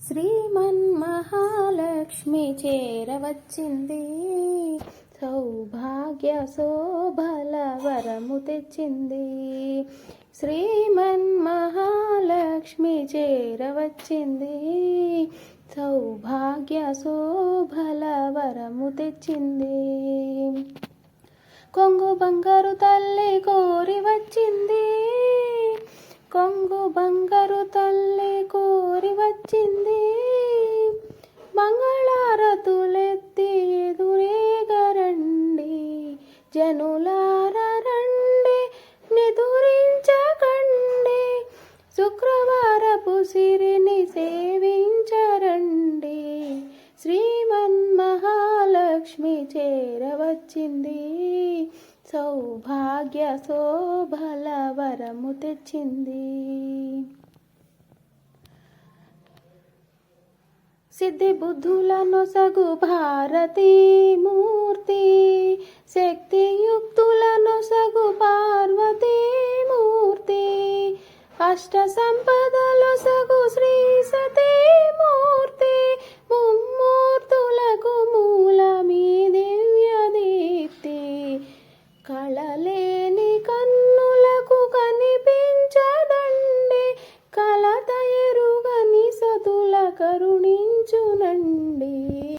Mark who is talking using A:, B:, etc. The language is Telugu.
A: శ్రీమన్మహాలక్ష్మి చేరవచ్చింది, సౌభాగ్య శోభల వరము తెచ్చింది. శ్రీమన్మహాలక్ష్మి చేరవచ్చింది, సౌభాగ్య శోభల వరము తెచ్చింది. కొంగు బంగారు తల్లి కోరి వచ్చింది, కొంగు బంగారు తల్లి కోరి వచ్చింది. మంగళారతులెత్తి ఎదురేగరండి, జనులార రండి నిదురించకండి. శుక్రవారపు సిరిని సేవించరండి, శ్రీమన్మహాలక్ష్మి చేరవచ్చింది, సౌభాగ్య శోభల వరము తెచ్చింది. సిద్ధి బుద్ధుల నొసగు భారతీ మూర్తి, శక్తియు